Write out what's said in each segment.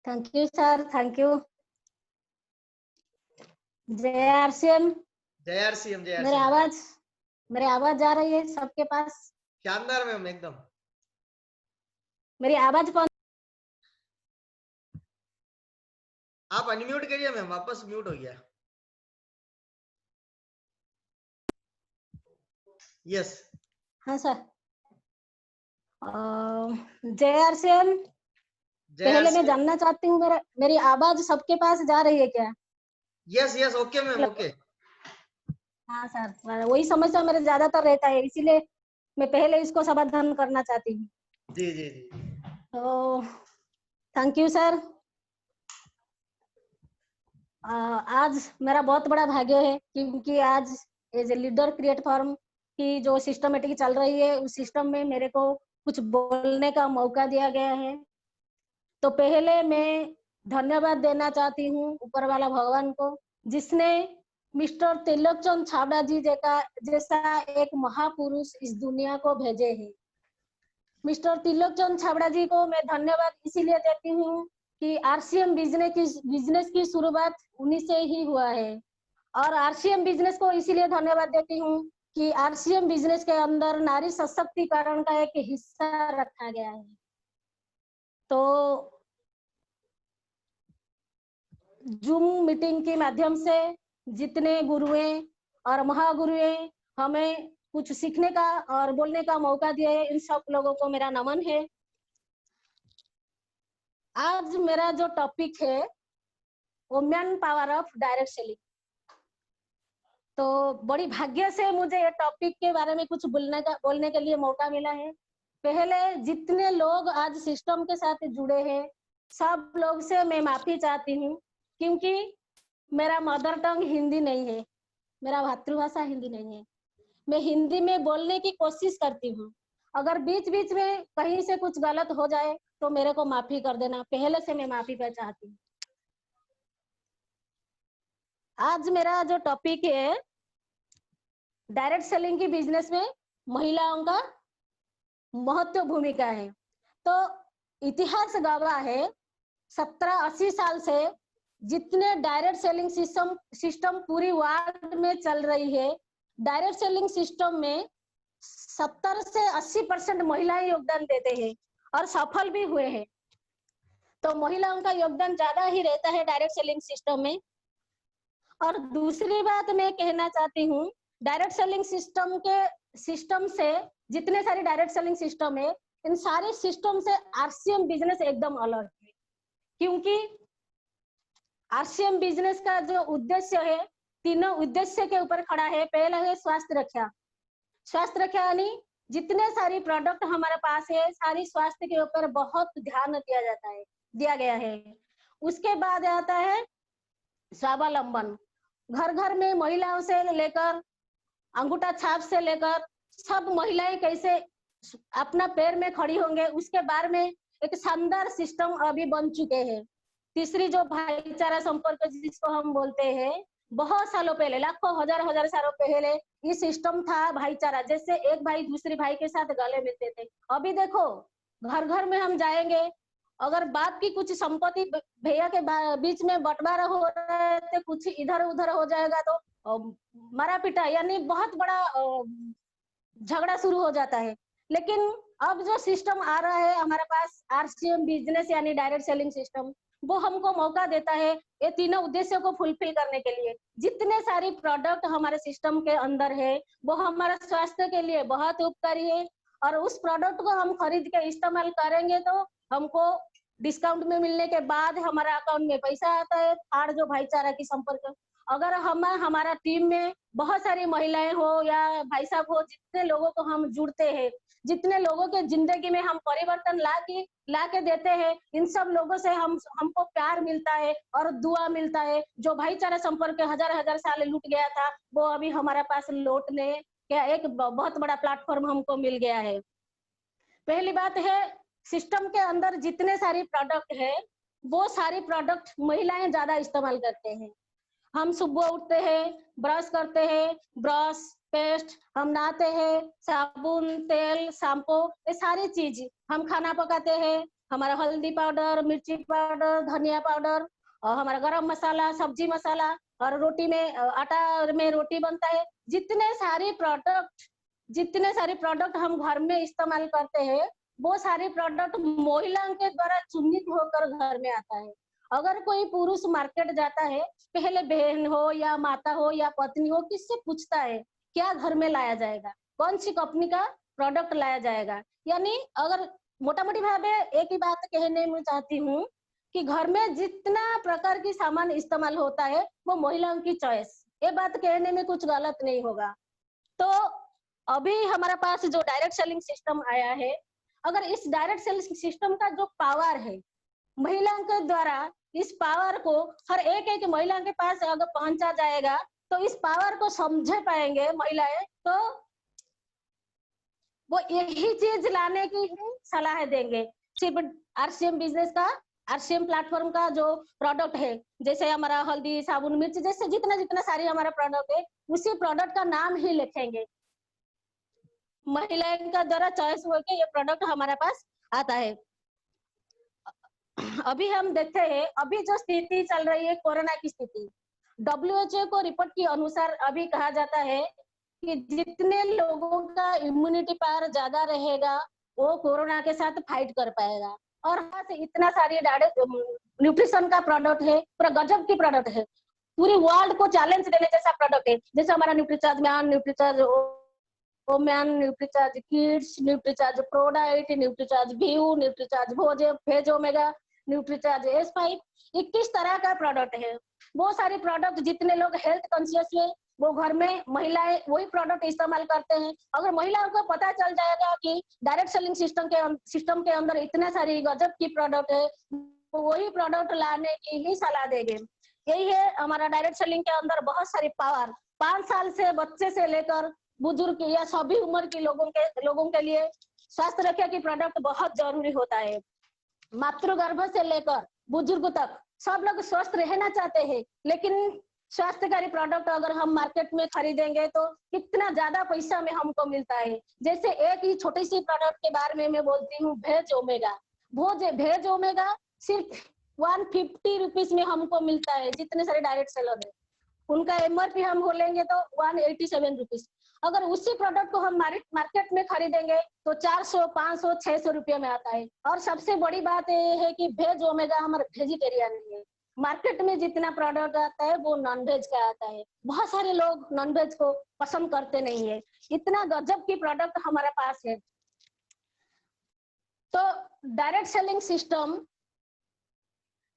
Thank you sir, thank you. जय RCM. जय RCM, जय मेरी आरसीएम। मेरी आवाज जा रही है सबके पास? शानदार मैम, एकदम। मेरी आवाज कौन? आप अनम्यूट करिए मैम, वापस म्यूट हो गया। यस। हाँ सर। जय आरसीएम। पहले मैं जानना चाहती हूँ मेरी आवाज सबके पास जा रही है क्या? Yes yes, okay ma'am, okay. हाँ सर, वही समस्या मेरे ज्यादातर रहता है, इसीलिए मैं पहले इसको समाधान करना चाहती हूँ। जी जी जी। तो थैंक यू सर। आज मेरा बहुत बड़ा भाग्य है क्योंकि आज as a leader create form की जो सिस्टमेटिक चल रही है उस सिस्टम में मेरे को कुछ बोलने का मौका दिया गया है। तो पहले मैं धन्यवाद देना चाहती हूँ ऊपर वाला भगवान को, जिसने मिस्टर त्रिलोकचंद छाबड़ा जी जैसा एक महापुरुष इस दुनिया को भेजे हैं। मिस्टर त्रिलोकचंद छाबड़ा जी को मैं धन्यवाद इसीलिए देती हूँ कि आरसीएम बिजनेस की शुरुआत उन्हीं से ही हुआ है, और आरसीएम बिजनेस को इसीलिए धन्यवाद देती हूँ कि आरसीएम बिजनेस के अंदर नारी सशक्तिकरण का एक हिस्सा रखा गया है। तो जूम मीटिंग के माध्यम से जितने गुरुएं और महागुरुएं हमें कुछ सीखने का और बोलने का मौका दिए, इन सब लोगों को मेरा नमन है। आज मेरा जो टॉपिक है women power of direct selling. तो बड़ी भाग्य से मुझे ये टॉपिक के बारे में कुछ बोलने के लिए मौका मिला है। पहले जितने लोग आज सिस्टम के साथ जुड़े हैं सब लोग से मैं माफी चाहती हूँ, क्योंकि मेरा मदर टंग हिंदी नहीं है, मेरा मातृभाषा हिंदी नहीं है। मैं हिंदी में बोलने की कोशिश करती हूँ, अगर बीच बीच में कहीं से कुछ गलत हो जाए तो मेरे को माफी कर देना, पहले से मैं माफी कर चाहती हूँ। आज मेरा जो टॉपिक है डायरेक्ट सेलिंग की बिजनेस में महिलाओं का महत्व भूमिका है। तो इतिहास गवाह है 70-80 साल से जितने डायरेक्ट सेलिंग सिस्टम पूरी वर्ल्ड में चल रही है, डायरेक्ट सेलिंग सिस्टम में 70 से 80% महिलाएं योगदान देते हैं और सफल भी हुए हैं। तो महिलाओं का योगदान ज्यादा ही रहता है डायरेक्ट सेलिंग सिस्टम में। और दूसरी बात मैं कहना चाहती हूँ, डायरेक्ट सेलिंग सिस्टम से जितने सारे डायरेक्ट सेलिंग सिस्टम है, इन सारे सिस्टम से आरसीएम बिजनेस एकदम अलग है, क्योंकि आरसीएम बिजनेस का जो उद्देश्य है तीनों उद्देश्य के ऊपर खड़ा है। पहला है स्वास्थ्य रक्षा। स्वास्थ्य रक्षा यानी जितने सारी प्रोडक्ट हमारे पास है सारी स्वास्थ्य के ऊपर बहुत ध्यान दिया गया है। उसके बाद आता है स्वावलंबन। घर घर में महिलाओं से लेकर अंगूठा छाप से लेकर सब महिलाएं कैसे अपना पैर में खड़ी होंगे उसके बारे में एक शानदार सिस्टम अभी बन चुके हैं। तीसरी जो भाईचारा संपर्क जिसको हम बोलते हैं, बहुत सालों पहले, लाखों हजार सालों पहले ये सिस्टम था भाईचारा, जैसे एक भाई दूसरे भाई के साथ गले मिलते थे। अभी देखो घर घर में हम जाएंगे, अगर बाप की कुछ संपत्ति भैया के बीच में बंटवारा हो रहा है तो कुछ इधर उधर हो जाएगा तो मारा पीटा यानी बहुत बड़ा झगड़ा शुरू हो जाता है। लेकिन अब जो सिस्टम आ रहा है हमारे पास आरसीएम बिजनेस यानी डायरेक्ट सेलिंग सिस्टम, वो हमको मौका देता है ये तीनों उद्देश्यों को फुलफिल करने के लिए। जितने सारी प्रोडक्ट हमारे सिस्टम के अंदर है वो हमारे स्वास्थ्य के लिए बहुत उपकारी है, और उस प्रोडक्ट को हम खरीद के इस्तेमाल करेंगे तो हमको डिस्काउंट में मिलने के बाद हमारे अकाउंट में पैसा आता है। और जो भाईचारा की संपर्क, अगर हमारा टीम में बहुत सारी महिलाएं हो या भाई साहब हो, जितने लोगों को हम जुड़ते हैं, जितने लोगों के जिंदगी में हम परिवर्तन ला के देते हैं, इन सब लोगों से हमको प्यार मिलता है और दुआ मिलता है। जो भाईचारा संपर्क हजार साल लूट गया था वो अभी हमारे पास लौटने का एक बहुत बड़ा प्लेटफॉर्म हमको मिल गया है। पहली बात है सिस्टम के अंदर जितने सारी प्रोडक्ट है वो सारी प्रोडक्ट महिलाएं ज्यादा इस्तेमाल करते हैं। हम सुबह उठते हैं, ब्रश करते हैं, ब्रश पेस्ट, हम नहाते हैं, साबुन तेल शैम्पू, ये सारी चीज, हम खाना पकाते हैं, हमारा हल्दी पाउडर, मिर्ची पाउडर, धनिया पाउडर और हमारा गरम मसाला, सब्जी मसाला और रोटी में आटा में रोटी बनता है। जितने सारे प्रोडक्ट हम घर में इस्तेमाल करते हैं, वो सारे प्रोडक्ट महिलाओं के द्वारा चुनित होकर घर में आता है। अगर कोई पुरुष मार्केट जाता है, पहले बहन हो या माता हो या पत्नी हो, किससे पूछता है क्या घर में लाया जाएगा, कौन सी कंपनी का प्रोडक्ट लाया जाएगा। यानी अगर मोटा मोटी भावे एक ही बात कहने में चाहती हूँ कि घर में जितना प्रकार की सामान इस्तेमाल होता है वो महिलाओं की चॉइस, ये बात कहने में कुछ गलत नहीं होगा। तो अभी हमारा पास जो डायरेक्ट सेलिंग सिस्टम आया है, अगर इस डायरेक्ट सेलिंग सिस्टम का जो पावर है महिलाओं के द्वारा, इस पावर को हर एक एक महिला के पास अगर पहुंचा जाएगा तो इस पावर को समझ पाएंगे महिलाएं, तो वो यही चीज लाने की ही सलाह देंगे। सिर्फ आरसीएम बिजनेस का, आरसीएम प्लेटफॉर्म का जो प्रोडक्ट है, जैसे हमारा हल्दी, साबुन, मिर्च, जैसे जितना जितना सारी हमारा प्रोडक्ट है, उसी प्रोडक्ट का नाम ही लिखेंगे। महिलाएं का द्वारा चॉइस होकर ये प्रोडक्ट हमारे पास आता है। अभी हम देखते हैं, अभी जो स्थिति चल रही है कोरोना की स्थिति, WHO को रिपोर्ट के अनुसार अभी कहा जाता है कि जितने लोगों का इम्यूनिटी पावर ज्यादा रहेगा वो कोरोना के साथ फाइट कर पाएगा। और हाँ से इतना सारी न्यूट्रिशन का प्रोडक्ट है, पूरा गजब की प्रोडक्ट है, पूरी वर्ल्ड को चैलेंज देने जैसा प्रोडक्ट है। जैसे हमारा Nutricharge man, Nutricharge woman, Nutricharge kids, Nutricharge ProDiet, Nutricharge view, Nutricharge भेज ओमेगा, न्यूट्रीचार्ज S5, 21 तरह का प्रोडक्ट है। वो सारे प्रोडक्ट जितने लोग हेल्थ कॉन्शियस है वो घर में महिलाएं वही प्रोडक्ट इस्तेमाल करते हैं। अगर महिलाओं को पता चल जाएगा कि डायरेक्ट सेलिंग सिस्टम के अंदर इतने सारी गजब की प्रोडक्ट है, तो वही प्रोडक्ट लाने की ही सलाह देंगे। यही है हमारा डायरेक्ट सेलिंग के अंदर बहुत सारी पावर। 5 साल से बच्चे से लेकर बुजुर्ग या सभी उम्र के लोगों के लिए स्वास्थ्य रक्षा की प्रोडक्ट बहुत जरूरी होता है। मातृगर्भ से लेकर बुजुर्ग तक सब लोग स्वस्थ रहना चाहते हैं, लेकिन स्वास्थ्यकारी प्रोडक्ट अगर हम मार्केट में खरीदेंगे तो कितना ज्यादा पैसा में हमको मिलता है। जैसे एक ही छोटी सी प्रोडक्ट के बारे में मैं बोलती हूँ, भेज ओमेगा। भेज ओमेगा सिर्फ 150 रुपीज में हमको मिलता है। जितने सारे डायरेक्ट सेलर है उनका MRP हम बोलेंगे तो 187 रुपीज। अगर उसी प्रोडक्ट को हम मार्केट में खरीदेंगे तो 400, 500, 600 रुपये में आता है। और सबसे बड़ी बात ये है कि भेज ओमेगा हमारा वेजिटेरियन है। मार्केट में जितना प्रोडक्ट आता है वो नॉन वेज का आता है। बहुत सारे लोग नॉन वेज को पसंद करते नहीं है। इतना गजब की प्रोडक्ट हमारे पास है। तो डायरेक्ट सेलिंग सिस्टम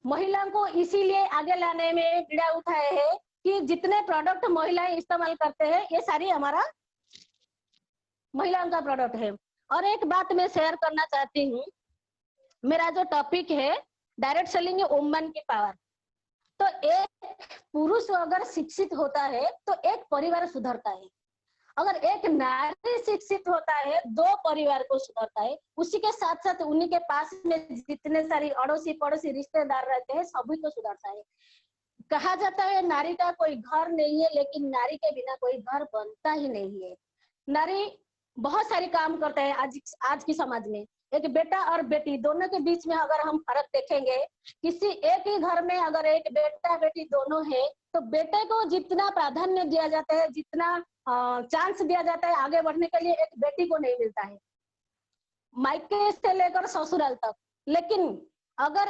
महिलाओं को इसीलिए आगे लाने में बीड़ा उठाए है कि जितने प्रोडक्ट महिलाएं इस्तेमाल करते हैं ये सारी हमारा महिलाओं का प्रोडक्ट है। और एक बात मैं शेयर करना चाहती हूँ, मेरा जो टॉपिक है डायरेक्ट सेलिंग वुमन की पावर। तो एक पुरुष अगर शिक्षित होता है तो एक परिवार सुधरता है। अगर एक नारी शिक्षित होता है 2 परिवार को सुधरता है। उसी के साथ साथ उन्हीं के पास में जितने सारी अड़ोसी पड़ोसी रिश्तेदार रहते हैं सभी को सुधरता है। कहा जाता है नारी का कोई घर नहीं है, लेकिन नारी के बिना कोई घर बनता ही नहीं है। नारी बहुत सारे काम करते हैं आज की समाज में। एक बेटा और बेटी दोनों के बीच में अगर हम फर्क देखेंगे, किसी एक ही घर में अगर एक बेटा बेटी दोनों है तो बेटे को जितना प्राधान्य दिया जाता है, जितना चांस दिया जाता है आगे बढ़ने के लिए, एक बेटी को नहीं मिलता है, मायके से लेकर ससुराल तक। लेकिन अगर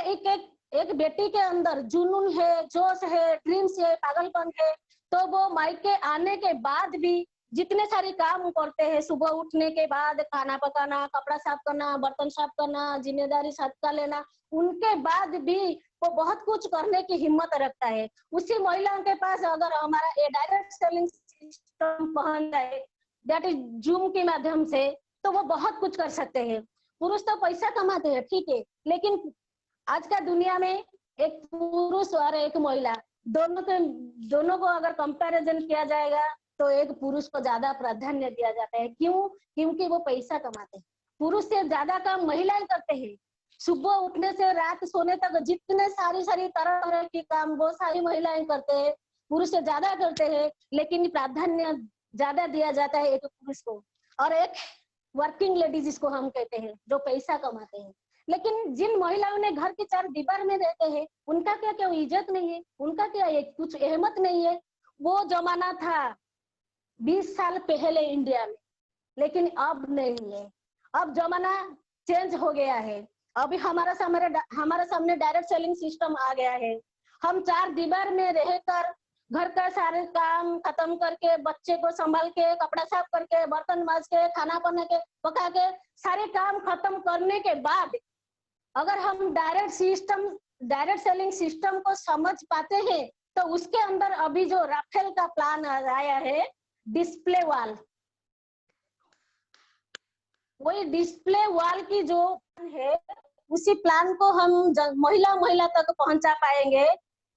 एक बेटी के अंदर जुनून है, जोश है, ड्रीम्स है, पागलपन है, तो वो मायके आने के बाद भी जितने सारे काम करते हैं, सुबह उठने के बाद खाना पकाना, कपड़ा साफ करना, बर्तन साफ करना, जिम्मेदारी साथ का लेना, उनके बाद भी वो बहुत कुछ करने की हिम्मत रखता है। उसी महिलाओं के पास अगर हमारा ये डायरेक्ट सेलिंग सिस्टम पहुंच जाए, दैट इज जूम के माध्यम से, तो वो बहुत कुछ कर सकते हैं। पुरुष तो पैसा कमाते हैं ठीक है, लेकिन आज का दुनिया में एक पुरुष और एक महिला दोनों को अगर कंपैरिजन किया जाएगा तो एक पुरुष को ज्यादा प्राधान्य दिया जाता है। क्यों? क्योंकि वो पैसा कमाते हैं। पुरुष से ज्यादा काम महिलाएं करते हैं। सुबह उठने से रात सोने तक जितने सारी तरह तरह के काम वो सारी महिलाएं करते हैं, पुरुष से ज्यादा करते हैं, लेकिन प्राधान्य ज्यादा दिया जाता है एक पुरुष को। और एक वर्किंग लेडीज जिसको हम कहते हैं, जो पैसा कमाते हैं। लेकिन जिन महिलाओं ने घर के चार दीवार में रहते हैं, उनका क्या क्या इज्जत नहीं है, उनका क्या कुछ अहमत नहीं है। वो जमाना था 20 साल पहले इंडिया में, लेकिन अब नहीं है। अब जमाना चेंज हो गया है। अभी हमारा सामने डायरेक्ट सेलिंग सिस्टम आ गया है। हम चार दीवार में रहकर घर का सारे काम खत्म करके, बच्चे को संभाल के, कपड़ा साफ करके, बर्तन माज के, खाना बना के, पका के, सारे काम खत्म करने के बाद अगर हम डायरेक्ट सेलिंग सिस्टम को समझ पाते हैं, तो उसके अंदर अभी जो राफेल का प्लान आया है, डिस्प्ले वॉल, वही डिस्प्ले वॉल की जो है, उसी प्लान को हम महिला तक पहुंचा पाएंगे,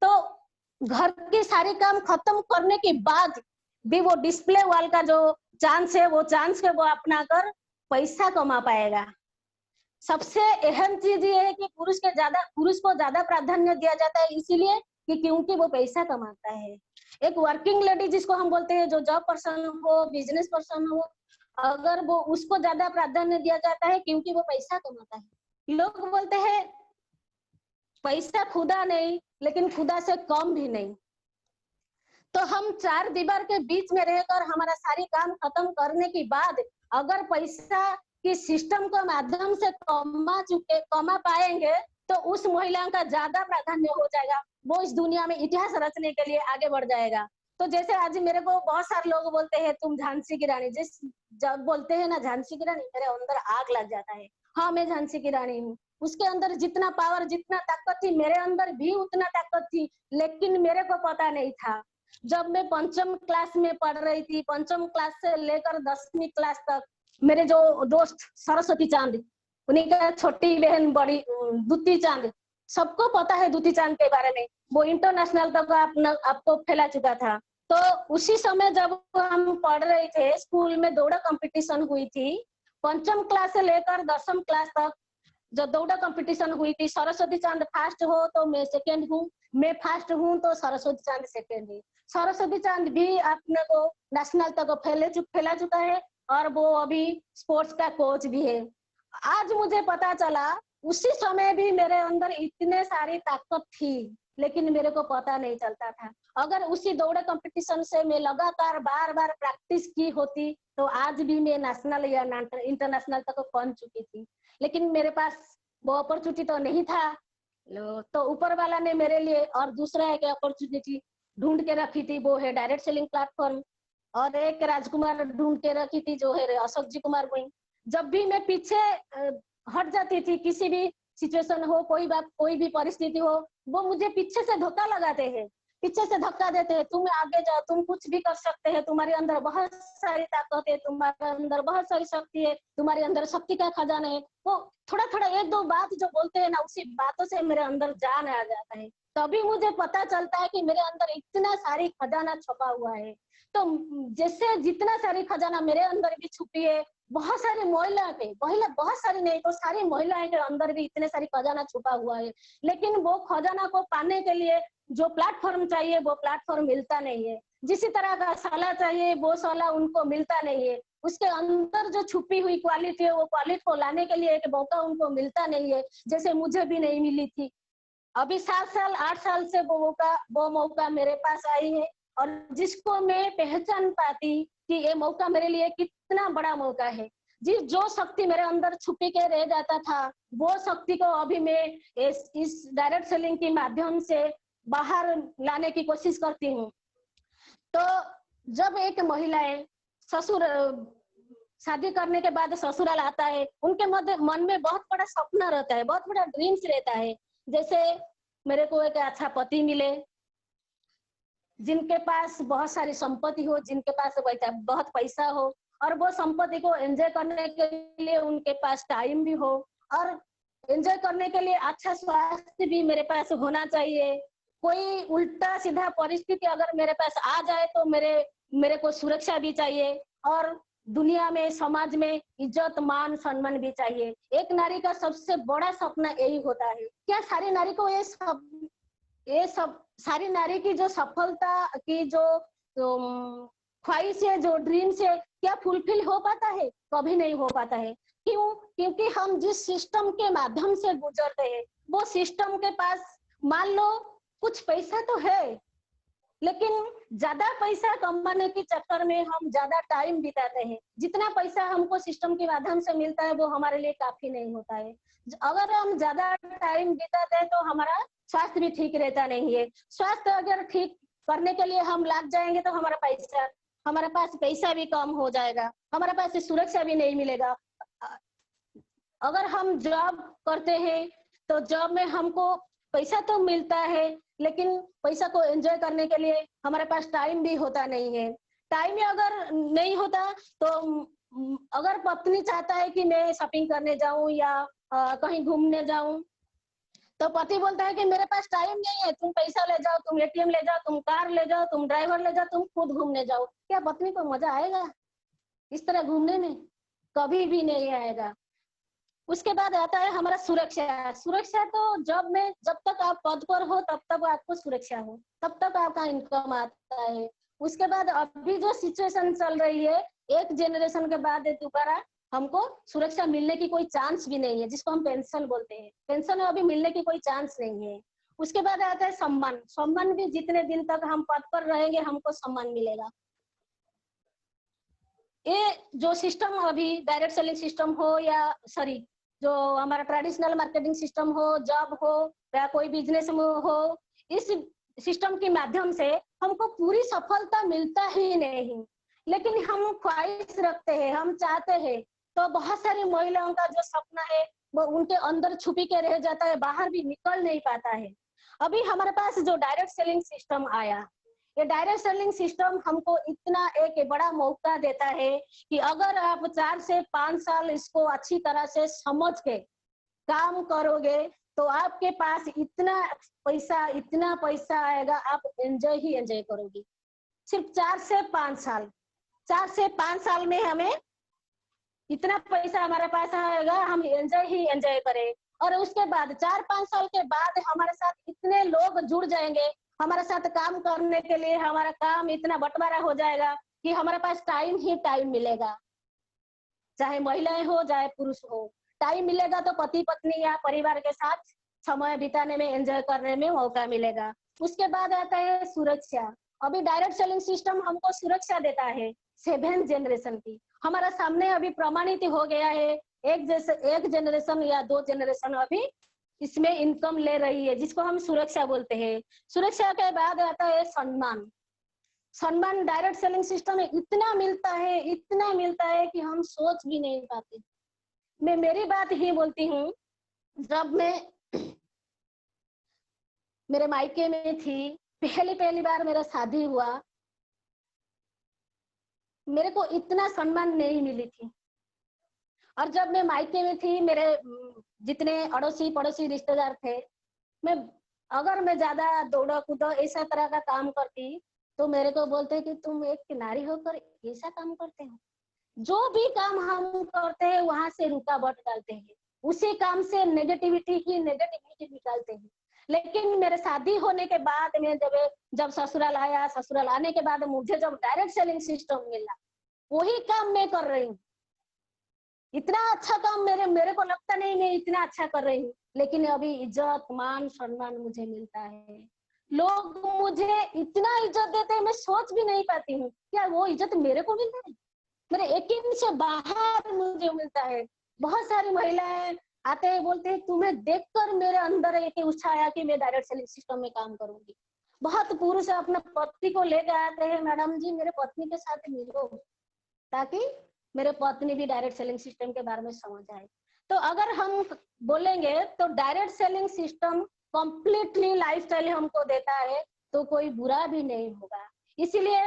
तो घर के सारे काम खत्म करने के बाद भी वो डिस्प्ले वॉल का जो चांस है, वो चांस के वो अपना कर पैसा कमा पाएगा। सबसे अहम चीज ये है कि पुरुष को ज्यादा प्राधान्य दिया जाता है, इसीलिए कि क्योंकि वो पैसा कमाता है। एक वर्किंग लेडी जिसको हम बोलते हैं, जो जॉब पर्सन हो, बिजनेस पर्सन हो, अगर वो उसको ज्यादा प्राधान्य दिया जाता है क्योंकि वो पैसा कमाता है। लोग बोलते हैं पैसा खुदा नहीं, लेकिन खुदा से कम भी नहीं। तो हम चार दीवार के बीच में रहकर हमारा सारी काम खत्म करने के बाद अगर पैसा कि सिस्टम के माध्यम से कमा पाएंगे, तो उस महिला का ज्यादा प्राधान्य हो जाएगा। वो इस दुनिया में इतिहास रचने के लिए आगे बढ़ जाएगा। तो जैसे आज मेरे को बहुत सारे लोग बोलते हैं तुम झांसी की रानी, जब बोलते हैं ना झांसी की रानी, मेरे अंदर आग लग जाता है। हाँ, मैं झांसी की रानी हूँ। उसके अंदर जितना पावर, जितना ताकत थी, मेरे अंदर भी उतना ताकत थी, लेकिन मेरे को पता नहीं था। जब मैं पंचम क्लास में पढ़ रही थी, पंचम क्लास से लेकर 10वीं क्लास तक, मेरे जो दोस्त सरस्वती चांद, उन्हीं का छोटी बहन बड़ी दूती चांद, सबको पता है दूती चांद के बारे में। वो इंटरनेशनल तक आपको फैला चुका था। तो उसी समय जब हम पढ़ रहे थे, स्कूल में दौड़ कंपटीशन हुई थी। पंचम क्लास से लेकर 10वीं क्लास तक जो दौड़ कंपटीशन हुई थी, सरस्वती चांद फर्स्ट हो तो मैं सेकेंड हूँ, मैं फर्स्ट हूँ तो सरस्वती चांद सेकेंड है। सरस्वती चांद भी अपने को नेशनल तक फैला चुका है, और वो अभी स्पोर्ट्स का कोच भी है। आज मुझे पता चला, उसी समय भी मेरे अंदर इतने सारी ताकत थी, लेकिन मेरे को पता नहीं चलता था। अगर उसी दौड़ कंपटीशन से मैं लगातार बार बार प्रैक्टिस की होती, तो आज भी मैं नेशनल या इंटरनेशनल तक पहुंच चुकी थी। लेकिन मेरे पास वो अपॉर्चुनिटी तो नहीं था। तो ऊपर वाला ने मेरे लिए और दूसरा एक अपॉर्चुनिटी ढूंढ के रखी थी, वो है डायरेक्ट सेलिंग प्लेटफॉर्म। और एक राजकुमार ढूंढ के रखी थी, जो है अशोक जी कुमार गोइंग। जब भी मैं पीछे हट जाती थी, किसी भी सिचुएशन हो, कोई भी परिस्थिति हो, वो मुझे पीछे से धक्का लगाते हैं, पीछे से धक्का देते हैं, तुम आगे जाओ, तुम कुछ भी कर सकते हैं, तुम्हारे अंदर बहुत सारी ताकत है, तुम्हारे अंदर बहुत सारी शक्ति है, तुम्हारे अंदर शक्ति का खजाना है। वो थोड़ा थोड़ा एक दो बात जो बोलते हैं ना, उसी बातों से मेरे अंदर जान आ जाता है। तभी मुझे पता चलता है कि मेरे अंदर इतना सारी खजाना छुपा हुआ है। तो जैसे जितना सारी खजाना मेरे अंदर भी छुपी है, बहुत सारी बहुत सारी नहीं तो सारी महिलाएं के अंदर भी इतने सारी खजाना छुपा हुआ है। लेकिन वो खजाना को पाने के लिए जो प्लेटफॉर्म चाहिए, वो प्लेटफॉर्म मिलता नहीं है। जिसी तरह का साला चाहिए, वो साला उनको मिलता नहीं है। उसके अंदर जो छुपी हुई क्वालिटी है, वो क्वालिटी को लाने के लिए एक मौका उनको मिलता नहीं है, जैसे मुझे भी नहीं मिली थी। अभी 7 साल 8 साल से वो मौका मेरे पास आई है, और जिसको मैं पहचान पाती कि ये मौका मेरे लिए कितना बड़ा मौका है। जो शक्ति मेरे अंदर छुपी के रह जाता था, वो शक्ति को अभी मैं इस डायरेक्ट सेलिंग के माध्यम से बाहर लाने की कोशिश करती हूँ। तो जब एक महिलाएं शादी करने के बाद ससुराल आता है, उनके मन में बहुत बड़ा सपना रहता है, बहुत बड़ा ड्रीम्स रहता है। जैसे मेरे को एक अच्छा पति मिले, जिनके पास बहुत सारी संपत्ति हो, जिनके पास बहुत पैसा हो, और वो संपत्ति को एंजॉय करने के लिए उनके पास टाइम भी हो, और एंजॉय करने के लिए अच्छा स्वास्थ्य भी मेरे पास होना चाहिए। कोई उल्टा सीधा परिस्थिति अगर मेरे पास आ जाए, तो मेरे को सुरक्षा भी चाहिए, और दुनिया में, समाज में इज्जत मान सम्मान भी चाहिए। एक नारी का सबसे बड़ा सपना यही होता है। क्या सारी नारी को ये सब सारी नारी की जो सफलता की जो ख्वाहिश है, जो ड्रीम्स है, क्या फुलफिल हो पाता है? कभी नहीं हो पाता है। क्यों? क्योंकि हम जिस सिस्टम के माध्यम से गुजरते हैं वो सिस्टम के पास मान लो कुछ पैसा तो है, लेकिन ज्यादा पैसा कमाने के चक्कर में हम ज्यादा टाइम बिताते हैं। जितना पैसा हमको सिस्टम के माध्यम से मिलता है वो हमारे लिए काफी नहीं होता है। अगर हम ज्यादा टाइम बिताते हैं तो हमारा स्वास्थ्य भी ठीक रहता नहीं है। स्वास्थ्य अगर ठीक करने के लिए हम लग जाएंगे तो हमारे पास पैसा भी कम हो जाएगा, हमारे पास सुरक्षा भी नहीं मिलेगा। अगर हम जॉब करते हैं तो जॉब में हमको पैसा तो मिलता है, लेकिन पैसा को एंजॉय करने के लिए हमारे पास टाइम भी होता नहीं है। टाइम अगर नहीं होता तो अगर पत्नी चाहता है कि मैं शॉपिंग करने जाऊं या कहीं घूमने जाऊं, तो पति बोलता है कि मेरे पास टाइम नहीं है, तुम पैसा ले जाओ, तुम एटीएम ले जाओ, तुम कार ले जाओ, तुम ड्राइवर ले जाओ, तुम खुद घूमने जाओ। क्या पत्नी को मजा आएगा इस तरह घूमने में? कभी भी नहीं आएगा। उसके बाद आता है हमारा सुरक्षा। सुरक्षा तो जॉब में जब तक आप पद पर हो तब तक आपको सुरक्षा हो, तब तक आपका इनकम आता है। उसके बाद अभी जो सिचुएशन चल रही है, एक जनरेशन के बाद दोबारा हमको सुरक्षा मिलने की कोई चांस भी नहीं है, जिसको हम पेंशन बोलते हैं। पेंशन अभी मिलने की कोई चांस नहीं है। उसके बाद आता है सम्मान। सम्मान भी जितने दिन तक हम पद पर रहेंगे हमको सम्मान मिलेगा। ये जो सिस्टम अभी डायरेक्ट सेलिंग सिस्टम हो या सॉरी जो हमारा ट्रेडिशनल मार्केटिंग सिस्टम हो, जॉब हो या कोई बिजनेस हो, इस सिस्टम के माध्यम से हमको पूरी सफलता मिलता ही नहीं, लेकिन हम ख्वाहिश रखते हैं, हम चाहते हैं। तो बहुत सारी महिलाओं का जो सपना है वो उनके अंदर छुपी के रह जाता है, बाहर भी निकल नहीं पाता है। अभी हमारे पास जो डायरेक्ट सेलिंग सिस्टम आया, ये डायरेक्ट सेलिंग सिस्टम हमको इतना एक बड़ा मौका देता है कि अगर आप 4 से 5 साल इसको अच्छी तरह से समझ के काम करोगे तो आपके पास इतना पैसा आएगा, आप एंजॉय ही एंजॉय करोगे। सिर्फ 4 से 5 साल, 4 से 5 साल में हमें इतना पैसा हमारे पास आएगा, हम एंजॉय ही एंजॉय करें। और उसके बाद 4-5 साल के बाद हमारे साथ इतने लोग जुड़ जाएंगे, हमारे साथ काम करने के लिए हमारा काम इतना बंटवारा हो जाएगा कि हमारे पास टाइम ही टाइम मिलेगा। चाहे महिलाएं हो चाहे पुरुष हो, टाइम मिलेगा तो पति पत्नी या परिवार के साथ समय बिताने में, एंजॉय करने में मौका मिलेगा। उसके बाद आता है सुरक्षा। अभी डायरेक्ट सेलिंग सिस्टम हमको सुरक्षा देता है 7th जनरेशन की। हमारा सामने अभी प्रमाणित हो गया है, एक जनरेशन या 2 जनरेशन अभी इसमें इनकम ले रही है, जिसको हम सुरक्षा बोलते हैं। सुरक्षा के बाद आता है सम्मान। सम्मान डायरेक्ट सेलिंग सिस्टम में इतना मिलता है कि हम सोच भी नहीं पाते। मैं मेरी बात ही बोलती हूँ, जब मैं मेरे मायके में थी, पहली बार मेरा शादी हुआ, मेरे को इतना सम्मान नहीं मिली थी। और जब मैं मायके में थी, मेरे जितने अड़ोसी पड़ोसी रिश्तेदार थे, अगर मैं ज्यादा दौड़ा कूदा ऐसा तरह का काम करती तो मेरे को बोलते कि तुम एक नारी होकर ऐसा काम करते हो। जो भी काम हम करते हैं वहां से रुकावट डालते हैं, उसी काम से नेगेटिविटी निकालते हैं। लेकिन मेरे शादी होने के बाद में जब ससुराल आया, ससुराल आने के बाद मुझे जब डायरेक्ट सेलिंग सिस्टम मिला, वही काम मैं कर रही हूँ। इतना अच्छा काम मेरे को लगता नहीं मैं इतना अच्छा कर रही हूँ, लेकिन अभी इज्जत मान सम्मान मुझे मिलता है। लोग मुझे इतना इज्जत देते हैं, मैं सोच भी नहीं पाती हूँ क्या वो इज्जत मेरे को मिलता है। मेरे यकीन से बाहर मुझे मिलता है। बहुत सारी महिलाएं आते हैं, बोलते हैं तुम्हें देखकर मेरे अंदर एक उत्साह आया कि मैं डायरेक्ट सेलिंग सिस्टम में काम करूंगी। बहुत पुरुष अपने पति को लेकर आते हैं, मैडम जी मेरे पत्नी के साथ मिलो, ताकि मेरे पत्नी भी डायरेक्ट सेलिंग सिस्टम के बारे में समझ आए। तो अगर हम बोलेंगे तो direct selling system completely lifestyle हमको देता है, तो कोई बुरा भी नहीं होगा। इसीलिए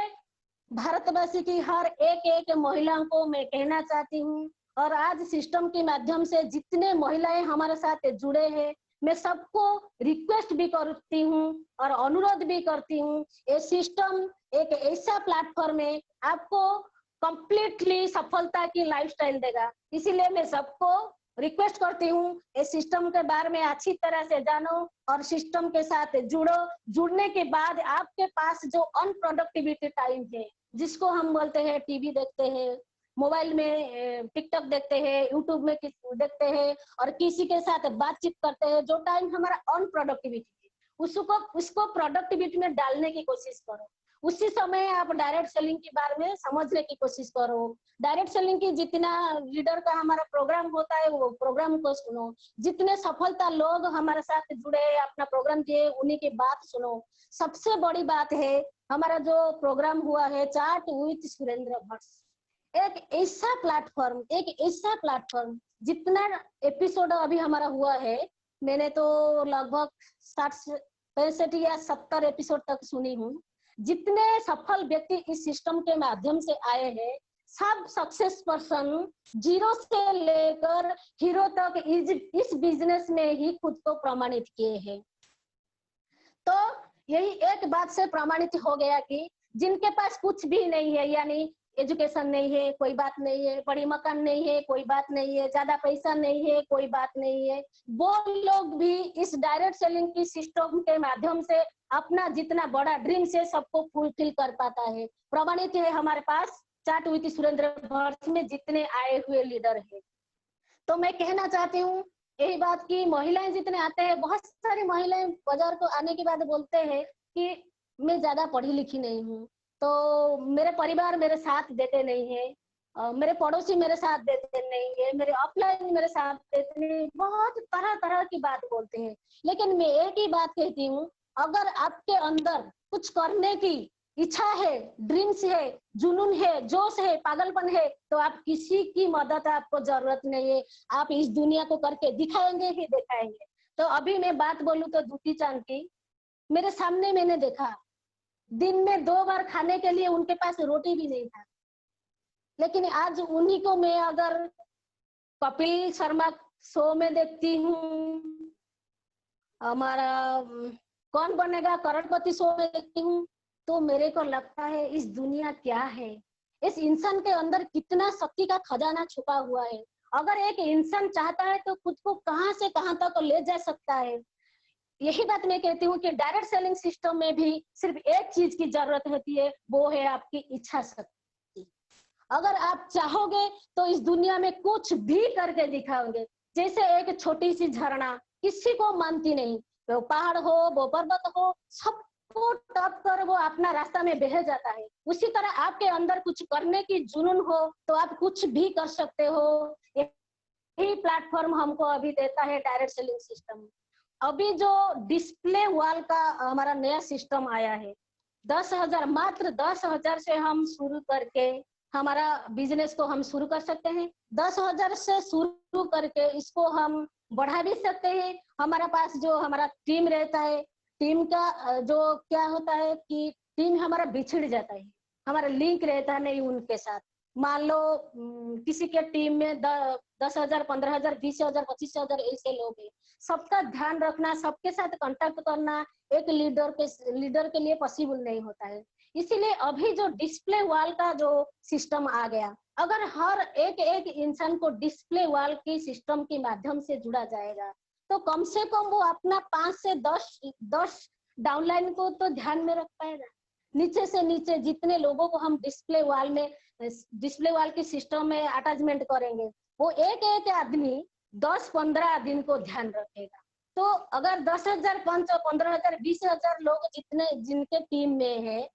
भारतवासी की हर एक महिला को मैं कहना चाहती हूँ, और आज सिस्टम के माध्यम से जितने महिलाएं हमारे साथ जुड़े हैं, मैं सबको रिक्वेस्ट भी करती हूँ और अनुरोध भी करती हूँ, ये सिस्टम एक ऐसा प्लेटफॉर्म है आपको कंप्लीटली सफलता की लाइफस्टाइल देगा। इसीलिए मैं सबको रिक्वेस्ट करती हूँ इस सिस्टम के बारे में अच्छी तरह से जानो और सिस्टम के साथ जुड़ो। जुड़ने के बाद आपके पास जो अनप्रोडक्टिविटी टाइम है, जिसको हम बोलते हैं टीवी देखते हैं, मोबाइल में टिकटॉक देखते हैं, यूट्यूब में देखते हैं और किसी के साथ बातचीत करते हैं। जो टाइम हमारा अनप्रोडक्टिविटी है उसको उसको प्रोडक्टिविटी में डालने की कोशिश करो। उसी समय आप डायरेक्ट सेलिंग के बारे में समझने की कोशिश करो। डायरेक्ट सेलिंग की जितना लीडर का हमारा प्रोग्राम होता है वो प्रोग्राम को सुनो। जितने सफलता लोग हमारे साथ जुड़े अपना प्रोग्राम किए उन्हीं की बात सुनो। सबसे बड़ी बात है हमारा जो प्रोग्राम हुआ है चाट विथ सुरेंद्र भट्ट, एक ऐसा प्लेटफॉर्म जितना एपिसोड अभी हमारा हुआ है, मैंने तो लगभग 60 65 या 70 एपिसोड तक सुनी हूँ। जितने सफल व्यक्ति इस सिस्टम के माध्यम से आए हैं सब सक्सेस पर्सन जीरो से लेकर हीरो तक इस बिजनेस में ही खुद को प्रमाणित किए हैं। तो यही एक बात से प्रमाणित हो गया कि जिनके पास कुछ भी नहीं है, यानी एजुकेशन नहीं है कोई बात नहीं है, बड़ी मकान नहीं है कोई बात नहीं है, ज्यादा पैसा नहीं है कोई बात नहीं है, वो लोग भी इस डायरेक्ट सेलिंग की सिस्टम के माध्यम से अपना जितना बड़ा ड्रीम है सबको फुलफिल कर पाता है। प्रमाणित है हमारे पास चाट विथ सुरेंद्र भट्ट में जितने आए हुए लीडर है। तो मैं कहना चाहती हूँ यही बात की महिलाएं जितने आते हैं, बहुत सारी महिलाएं बाजार को आने के बाद बोलते हैं कि मैं ज्यादा पढ़ी लिखी नहीं हूँ, तो मेरे परिवार मेरे साथ देते नहीं है, मेरे पड़ोसी मेरे साथ देते नहीं है, मेरे ऑफलाइन मेरे साथ देते नहीं, बहुत तरह तरह की बात बोलते हैं। लेकिन मैं एक ही बात कहती हूँ, अगर आपके अंदर कुछ करने की इच्छा है, ड्रीम्स है, जुनून है, जोश है, पागलपन है, तो आप किसी की मदद आपको जरूरत नहीं है, आप इस दुनिया को करके दिखाएंगे ही दिखाएंगे। तो अभी मैं बात बोलूं तो दूती चांद की, मेरे सामने मैंने देखा दिन में 2 बार खाने के लिए उनके पास रोटी भी नहीं था, लेकिन आज उन्हीं को मैं अगर कपिल शर्मा शो में देखती हूँ, हमारा कौन बनेगा करोड़पति शो में देखती हूँ, तो मेरे को लगता है इस दुनिया क्या है, इस इंसान के अंदर कितना शक्ति का खजाना छुपा हुआ है। अगर एक इंसान चाहता है तो खुद को कहां से कहां तक ले जा सकता है। यही बात मैं कहती हूँ कि डायरेक्ट सेलिंग सिस्टम में भी सिर्फ एक चीज की जरूरत होती है, वो है आपकी इच्छा शक्ति। अगर आप चाहोगे तो इस दुनिया में कुछ भी करके दिखाओगे। जैसे एक छोटी सी झरना किसी को मानती नहीं, वो पहाड़ हो वो पर्वत हो सबको टप कर वो अपना रास्ता में बह जाता है। उसी तरह आपके अंदर कुछ करने की जुनून हो तो आप कुछ भी कर सकते हो। यही प्लेटफॉर्म हमको अभी देता है डायरेक्ट सेलिंग सिस्टम। अभी जो डिस्प्ले वॉल का हमारा नया सिस्टम आया है, 10,000 मात्र 10,000 से हम शुरू करके हमारा बिजनेस को हम शुरू कर सकते हैं। 10,000 से शुरू करके इसको हम बढ़ा भी सकते हैं। हमारा पास जो हमारा टीम रहता है, टीम का जो क्या होता है कि टीम हमारा बिछड़ जाता है, हमारा लिंक रहता नहीं उनके साथ। मान लो किसी के टीम में 10,000 15,000 20,000 25,000 ऐसे लोग हैं, सबका ध्यान रखना, सबके साथ कांटेक्ट करना एक लीडर के लिए पॉसिबल नहीं होता है। इसीलिए अभी जो डिस्प्ले वॉल का जो सिस्टम आ गया, अगर हर एक इंसान को डिस्प्ले वॉल की सिस्टम के माध्यम से जुड़ा जाएगा तो कम से कम वो अपना 5 से 10 डाउनलाइन को तो ध्यान में रख पाएगा। नीचे से नीचे जितने लोगों को हम डिस्प्ले वॉल के सिस्टम में अटैचमेंट करेंगे, वो एक आदमी 10-15 दिन को ध्यान रखेगा। तो अगर 10,000 15,000 20,000 लोग जिनके टीम में है,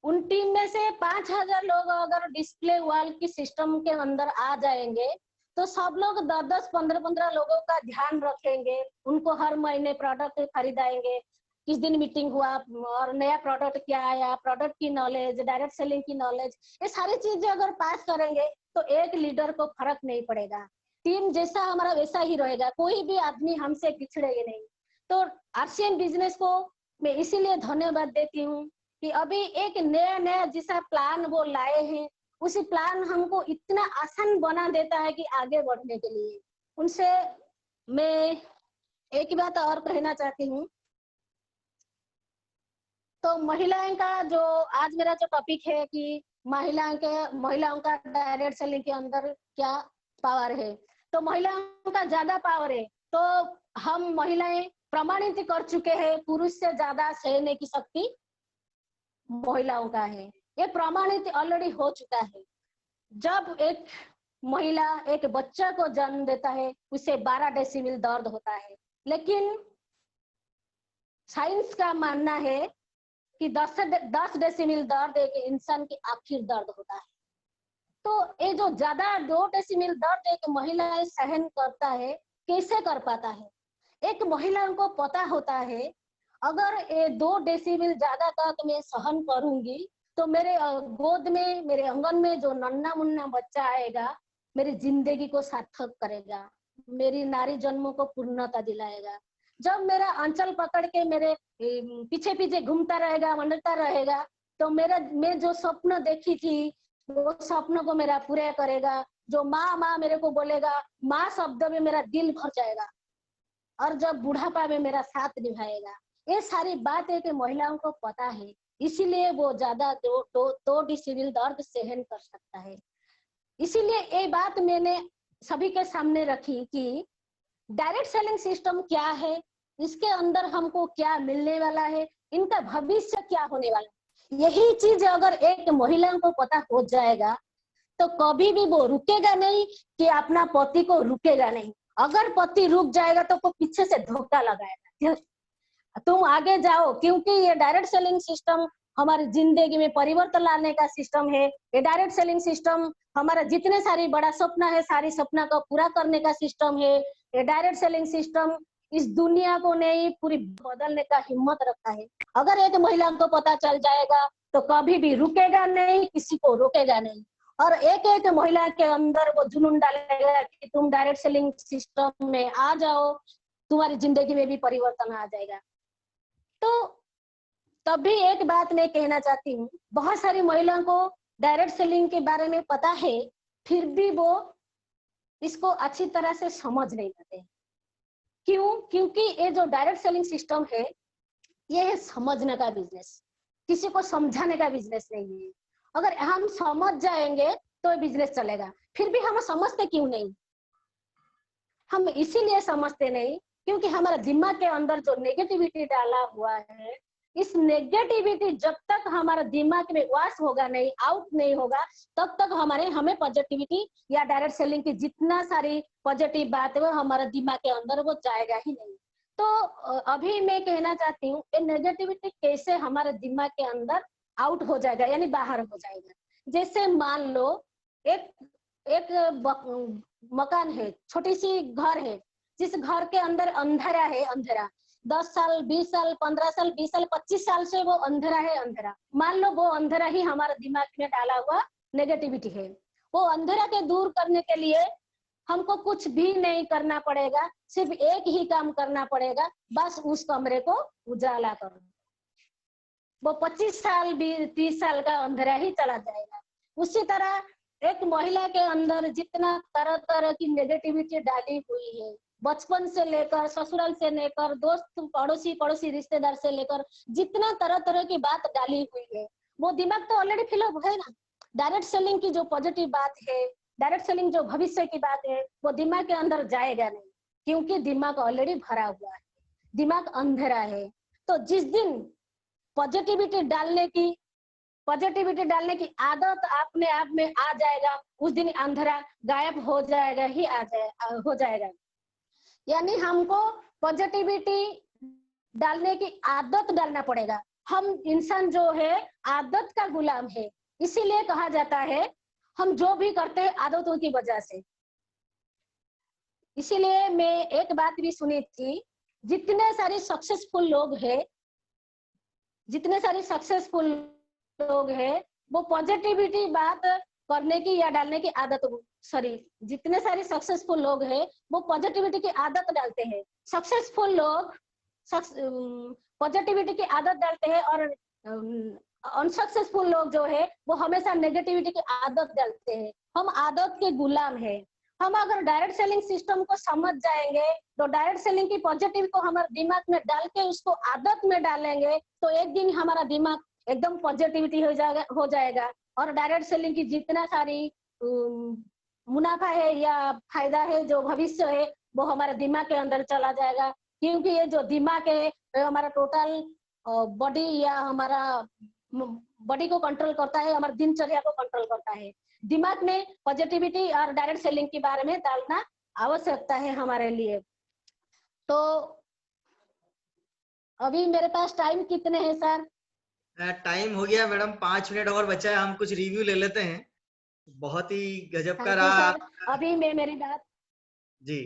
उन टीम में से 5,000 लोग अगर डिस्प्ले वॉल की सिस्टम के अंदर आ जाएंगे तो सब लोग 10-10 15-15 लोगों का ध्यान रखेंगे, उनको हर महीने प्रोडक्ट खरीदाएंगे, किस दिन मीटिंग हुआ और नया प्रोडक्ट क्या आया, प्रोडक्ट की नॉलेज, डायरेक्ट सेलिंग की नॉलेज, ये सारी चीजें अगर पास करेंगे तो एक लीडर को फर्क नहीं पड़ेगा। टीम जैसा हमारा वैसा ही रहेगा, कोई भी आदमी हमसे पिछड़ेगा नहीं। तो आरसीएम बिजनेस को मैं इसीलिए धन्यवाद देती हूँ कि अभी एक नया जैसा प्लान वो लाए हैं, उसी प्लान हमको इतना आसान बना देता है कि आगे बढ़ने के लिए। उनसे मैं एक बात और कहना चाहती हूँ, तो महिलाएं का जो आज मेरा जो टॉपिक है कि महिलाओं का डायरेक्ट सेलिंग के अंदर क्या पावर है, तो महिलाओं का ज्यादा पावर है। तो हम महिलाएं प्रमाणित कर चुके हैं पुरुष से ज्यादा सहने की शक्ति महिलाओं का है, ये प्रमाणित ऑलरेडी हो चुका है। जब एक महिला एक बच्चा को जन्म देता है उसे 12 डेसिबल दर्द होता है, लेकिन साइंस का मानना है कि 10 डेसिबल दर्द एक इंसान की आखिर दर्द होता है। तो ये जो ज्यादा 2 डेसिबल दर्द एक महिला सहन करता है, कैसे कर पाता है? एक महिला को पता होता है अगर ये 2 डेसिबल ज्यादा तक मैं सहन करूंगी तो मेरे गोद में, मेरे आंगन में जो नन्ना मुन्ना बच्चा आएगा मेरी जिंदगी को सार्थक करेगा, मेरी नारी जन्म को पूर्णता दिलाएगा। जब मेरा आंचल पकड़ के मेरे पीछे पीछे घूमता रहेगा, मंडता रहेगा, तो मेरा मैं जो स्वप्न देखी थी वो स्वप्न को मेरा पूरा करेगा। जो माँ माँ मेरे को बोलेगा, माँ शब्द में मेरा दिल भर जाएगा, और जब बुढ़ापा में मेरा साथ निभाएगा। ये सारी बात है कि महिलाओं को पता है, इसीलिए वो ज्यादा दो डेसिबल दर्द सहन कर सकता है। इसीलिए ये बात मैंने सभी के सामने रखी कि डायरेक्ट सेलिंग सिस्टम क्या है, इसके अंदर हमको क्या मिलने वाला है, इनका भविष्य क्या होने वाला है। यही चीज अगर एक महिला को पता हो जाएगा तो कभी भी वो रुकेगा नहीं कि अपना पति को रुकेगा नहीं। अगर पति रुक जाएगा तो वो पीछे से धोखा लगाएगा, तुम आगे जाओ, क्योंकि ये डायरेक्ट सेलिंग सिस्टम हमारी जिंदगी में परिवर्तन लाने का सिस्टम है। ये डायरेक्ट सेलिंग सिस्टम हमारा जितने सारी बड़ा सपना है, सारी सपना को पूरा करने का सिस्टम है। ये डायरेक्ट सेलिंग सिस्टम इस दुनिया को नहीं पूरी बदलने का हिम्मत रखता है। अगर एक महिला को पता चल जाएगा तो कभी भी रुकेगा नहीं, किसी को रोकेगा नहीं, और एक एक महिला के अंदर वो जुनून डालेगा कि तुम डायरेक्ट सेलिंग सिस्टम में आ जाओ, तुम्हारी जिंदगी में भी परिवर्तन आ जाएगा। तो तभी एक बात मैं कहना चाहती हूँ, बहुत सारी महिलाओं को डायरेक्ट सेलिंग के बारे में पता है, फिर भी वो इसको अच्छी तरह से समझ नहीं पाते। क्यों? क्योंकि ये जो डायरेक्ट सेलिंग सिस्टम है ये है समझने का बिजनेस, किसी को समझाने का बिजनेस नहीं है। अगर हम समझ जाएंगे तो बिजनेस चलेगा। फिर भी हम समझते क्यों नहीं? हम इसीलिए समझते नहीं क्योंकि हमारा दिमाग के अंदर जो नेगेटिविटी डाला हुआ है, इस नेगेटिविटी जब तक हमारा दिमाग में वॉश होगा नहीं, आउट नहीं होगा, तब तक हमें पॉजिटिविटी या डायरेक्ट सेलिंग की जितना सारी पॉजिटिव बात है वो हमारा दिमाग के अंदर वो जाएगा ही नहीं। तो अभी मैं कहना चाहती हूँ ये नेगेटिविटी कैसे हमारे दिमाग के अंदर आउट हो जाएगा, यानी बाहर हो जाएगा। जैसे मान लो एक मकान है, छोटी सी घर है, जिस घर के अंदर अंधेरा है, अंधेरा 10 साल 20 साल 15 साल 20 साल 25 साल से वो अंधेरा है, अंधेरा। मान लो वो अंधेरा ही हमारे दिमाग में डाला हुआ नेगेटिविटी है। वो अंधेरा के दूर करने के लिए हमको कुछ भी नहीं करना पड़ेगा, सिर्फ एक ही काम करना पड़ेगा, बस उस कमरे को उजाला करो। वो 25 साल 30 साल का अंधेरा ही चला जाएगा। उसी तरह एक महिला के अंदर जितना तरह तरह की नेगेटिविटी डाली हुई है, बचपन से लेकर ससुराल से लेकर दोस्त पड़ोसी रिश्तेदार से लेकर जितना तरह तरह की बात डाली हुई है, वो दिमाग तो ऑलरेडी फिलअप है ना। डायरेक्ट सेलिंग की जो पॉजिटिव बात है, डायरेक्ट सेलिंग जो भविष्य की बात है, वो दिमाग के अंदर जाएगा नहीं, क्योंकि दिमाग ऑलरेडी भरा हुआ है, दिमाग अंधेरा है। तो जिस दिन पॉजिटिविटी डालने की आदत अपने आप में आ जाएगा, उस दिन अंधेरा गायब हो जाएगा ही हो जाएगा। यानी हमको पॉजिटिविटी डालने की आदत डालना पड़ेगा। हम इंसान जो है आदत का गुलाम है, इसीलिए कहा जाता है हम जो भी करते हैं आदतों की वजह से। इसीलिए मैं एक बात भी सुनी थी, जितने सारे सक्सेसफुल लोग हैं वो पॉजिटिविटी बात करने की या डालने की आदत, जितने सारे सक्सेसफुल लोग हैं वो पॉजिटिविटी की आदत डालते हैं। सक्सेसफुल लोग पॉजिटिविटी की आदत डालते हैं, और अनसक्सेसफुल लोग जो है वो हमेशा नेगेटिविटी की आदत डालते हैं। हम आदत के गुलाम हैं। हम अगर डायरेक्ट सेलिंग सिस्टम को समझ जाएंगे तो डायरेक्ट सेलिंग की पॉजिटिव को हमारे दिमाग में डाल के उसको आदत में डालेंगे तो एक दिन हमारा दिमाग एकदम पॉजिटिविटी हो जाएगा, और डायरेक्ट सेलिंग की जितना सारी मुनाफा है या फायदा है, जो भविष्य है, वो हमारे दिमाग के अंदर चला जाएगा। क्योंकि ये जो दिमाग है हमारा टोटल बॉडी या हमारा बॉडी को कंट्रोल करता है, हमारी दिनचर्या को कंट्रोल करता है। दिमाग में पॉजिटिविटी और डायरेक्ट सेलिंग के बारे में डालना आवश्यकता है हमारे लिए। तो अभी मेरे पास टाइम कितने हैं सर? टाइम हो गया मैडम, 5 मिनट और बचा है, हम कुछ रिव्यू ले लेते हैं। बहुत ही गजब का थैंक यू रहा सर। अभी मैं मेरी बात, जी।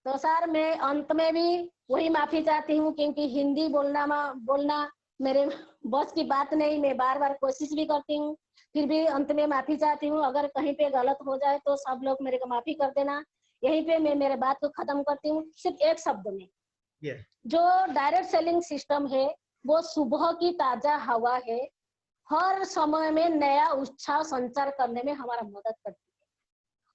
तो सर मैं अंत में भी वही माफी चाहती हूँ, क्योंकि हिंदी बोलना मेरे बस की बात नहीं। मैं बार बार कोशिश भी करती हूँ, फिर भी अंत में माफी चाहती हूँ। अगर कहीं पे गलत हो जाए तो सब लोग मेरे को माफी कर देना। यहीं पे मैं मेरे बात को खत्म करती हूँ सिर्फ एक शब्द में। ये जो डायरेक्ट सेलिंग सिस्टम है वो सुबह की ताजा हवा है, हर समय में नया उत्साह संचार करने में हमारा मदद करती है।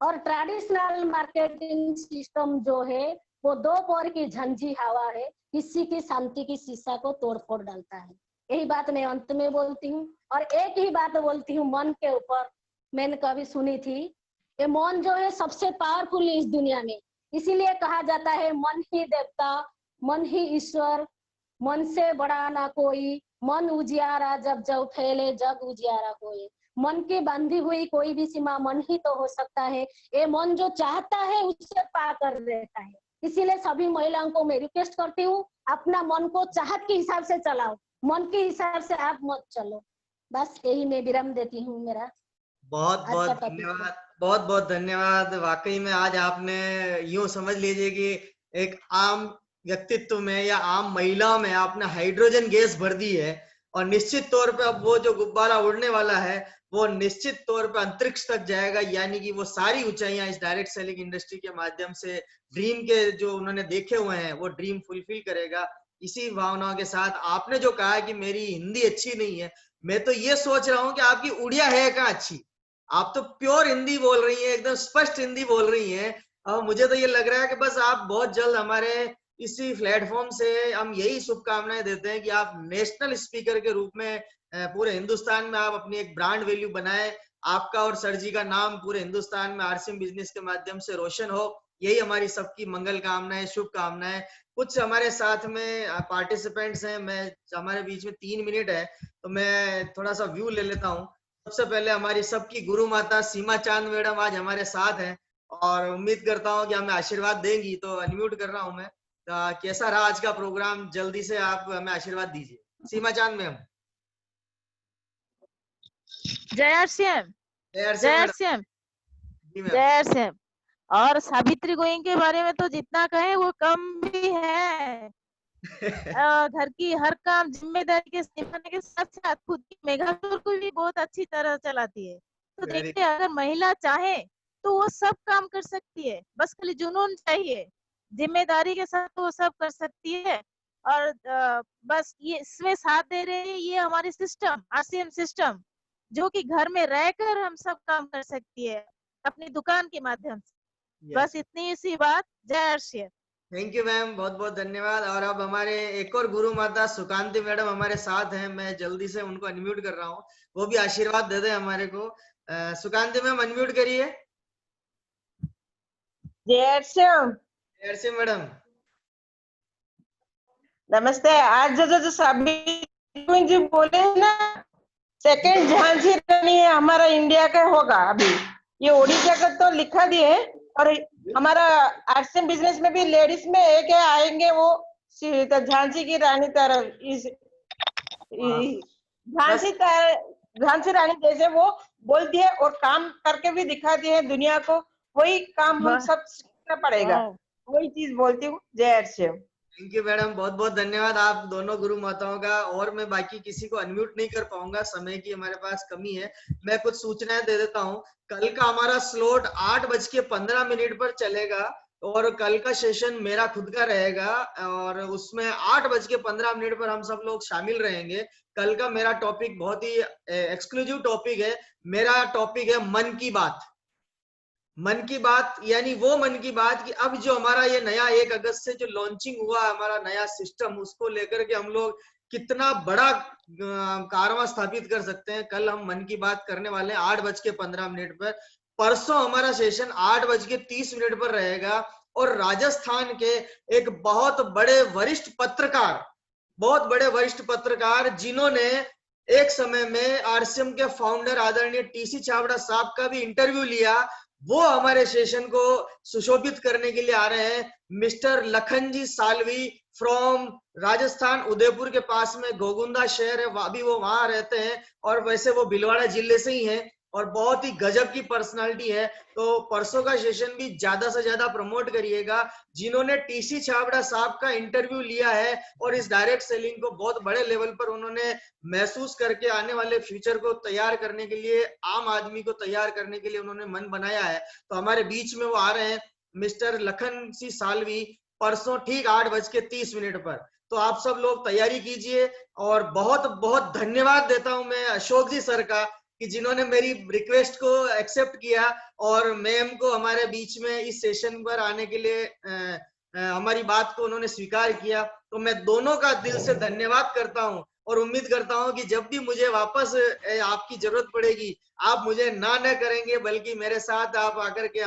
और ट्रेडिशनल मार्केटिंग सिस्टम जो है वो दोपहर की झंझी हवा है, किसी की शांति की शीशा को तोड़ फोड़ डालता है। यही बात मैं अंत में बोलती हूँ। और एक ही बात बोलती हूँ मन के ऊपर, मैंने कभी सुनी थी, ये मन जो है सबसे पावरफुल इस दुनिया में। इसीलिए कहा जाता है मन ही देवता, मन ही ईश्वर, मन से बड़ा ना कोई, मन उजियारा जब जब फैले जग उजियारा कोई। मन की बांधी हुई कोई भी सीमा मन ही तो हो सकता है। ये मन जो चाहता है उससे पार कर देता है। इसीलिए सभी महिलाओं को मैं रिक्वेस्ट करती हूँ, अपना मन को चाहत के हिसाब से चलाओ, मन के हिसाब से आप मत चलो। बस यही मैं विराम देती हूँ मेरा बहुत आज का बहुत टॉपिक को। धन्यवाद, बहुत बहुत धन्यवाद। वाकई में आज आपने यूं समझ लीजिए कि एक आम व्यक्तित्व में या आम महिला में आपने हाइड्रोजन गैस भर दी है। और निश्चित तौर पे अब वो जो गुब्बारा उड़ने वाला है वो निश्चित तौर पे अंतरिक्ष तक जाएगा, यानी कि वो सारी ऊंचाइयां इस डायरेक्ट सेलिंग इंडस्ट्री के माध्यम से ड्रीम के जो उन्होंने देखे हुए हैं वो ड्रीम फुलफिल करेगा। इसी भावनाओं के साथ आपने जो कहा कि मेरी हिंदी अच्छी नहीं है, मैं तो ये सोच रहा हूँ कि आपकी उड़िया है कहाँ अच्छी। आप तो प्योर हिंदी बोल रही हैं, एकदम स्पष्ट हिंदी बोल रही हैं। अब मुझे तो ये लग रहा है कि बस आप बहुत जल्द हमारे इसी प्लेटफॉर्म से हम यही शुभकामनाएं देते हैं कि आप नेशनल स्पीकर के रूप में पूरे हिंदुस्तान में आप अपनी एक ब्रांड वैल्यू बनाए। आपका और सर जी का नाम पूरे हिंदुस्तान में आरसीएम बिजनेस के माध्यम से रोशन हो, यही हमारी सबकी मंगल कामनाएं, शुभकामनाएं। कुछ हमारे साथ में पार्टिसिपेंट्स हैं, मैं हमारे बीच में 3 मिनट है तो मैं थोड़ा सा व्यू ले लेता हूँ। सबसे पहले हमारी सबकी गुरु माता सीमा चांद मैडम आज हमारे साथ हैं और उम्मीद करता हूं कि हमें आशीर्वाद देंगी, तो अनम्यूट कर रहा हूं मैं। कैसा रहा आज का प्रोग्राम, जल्दी से आप हमें आशीर्वाद दीजिए। सीमा चांद मैम। जय आरसीएम, जय जय मैडम। आरसीएम, जी मैम। जय आरसीएम। और सावित्री गोइंग के बारे में तो जितना कहे वो कम भी है। घर की हर काम जिम्मेदारी के निभाने के साथ साथ खुद की मेगास्टोर को भी बहुत अच्छी तरह चलाती है। तो वेरी देखिए, अगर महिला चाहे तो वो सब काम कर सकती है, बस खाली जुनून चाहिए, जिम्मेदारी के साथ वो सब कर सकती है। और बस ये इसमें साथ दे रहे हैं ये हमारे सिस्टम, आरसीएम सिस्टम, जो कि घर में रहकर हम सब काम कर सकती है अपनी दुकान के माध्यम से। बस इतनी सी बात। जय आरसीएम। थैंक यू मैम, बहुत बहुत धन्यवाद। और अब हमारे एक और गुरु माता सुकांति मैडम हमारे साथ हैं, मैं जल्दी से उनको अनम्यूट कर रहा हूँ, वो भी आशीर्वाद दे दे हमारे को। सुकांति मैम अनम्यूट करिए। जय आरसीएम। जय श्री मैडम। नमस्ते। आज जो साबित्री जी बोले हैं ना, सेकंड झांसी रानी है हमारा इंडिया का होगा। अभी ये ओडिशा का तो लिखा दिए, और हमारा आरसीएम बिजनेस में भी लेडीज में एक है आएंगे वो झांसी की रानी तरह, झांसी रानी जैसे वो बोलती है और काम करके भी दिखाती है दुनिया को। वही काम हम सब सीखना पड़ेगा, वही चीज बोलती हूँ। जय आरसीएम। थैंक यू मैडम, बहुत बहुत धन्यवाद आप दोनों गुरु माताओं का। और मैं बाकी किसी को अनम्यूट नहीं कर पाऊंगा, समय की हमारे पास कमी है। मैं कुछ सूचनाएं दे देता हूं। कल का हमारा स्लॉट 8:15 पर चलेगा और कल का सेशन मेरा खुद का रहेगा और उसमें 8:15 पर हम सब लोग शामिल रहेंगे। कल का मेरा टॉपिक बहुत ही एक्सक्लूसिव टॉपिक है। मेरा टॉपिक है मन की बात। मन की बात यानी वो मन की बात कि अब जो हमारा ये नया 1 अगस्त से जो लॉन्चिंग हुआ हमारा नया सिस्टम, उसको लेकर के हम लोग कितना बड़ा कारवां स्थापित कर सकते हैं। कल हम मन की बात करने वाले हैं 8:15 पर। परसों हमारा सेशन 8:30 पर रहेगा और राजस्थान के एक बहुत बड़े वरिष्ठ पत्रकार जिन्होंने एक समय में आरसीएम के फाउंडर आदरणीय टीसी छाबड़ा साहब का भी इंटरव्यू लिया, वो हमारे सेशन को सुशोभित करने के लिए आ रहे हैं। मिस्टर लखन जी सालवी फ्रॉम राजस्थान, उदयपुर के पास में गोगुंदा शहर है, अभी वो वहां रहते हैं और वैसे वो भीलवाड़ा जिले से ही हैं और बहुत ही गजब की पर्सनालिटी है। तो परसों का सेशन भी ज्यादा से ज्यादा प्रमोट करिएगा। जिन्होंने टीसी छाबड़ा साहब का इंटरव्यू लिया है और इस डायरेक्ट सेलिंग को बहुत बड़े लेवल पर उन्होंने महसूस करके आने वाले फ्यूचर को तैयार करने के लिए, आम आदमी को तैयार करने के लिए उन्होंने मन बनाया है, तो हमारे बीच में वो आ रहे हैं मिस्टर लखन सी सालवी परसों ठीक 8:30 पर। तो आप सब लोग तैयारी कीजिए और बहुत बहुत धन्यवाद देता हूं मैं अशोक जी सर का कि जिन्होंने मेरी रिक्वेस्ट को एक्सेप्ट किया और मैम को हमारे बीच में इस सेशन पर आने के लिए हमारी बात को उन्होंने स्वीकार किया। तो मैं दोनों का दिल से धन्यवाद करता हूं और उम्मीद करता हूं कि जब भी मुझे वापस आपकी जरूरत पड़ेगी, आप मुझे ना करेंगे बल्कि मेरे साथ आप आकर के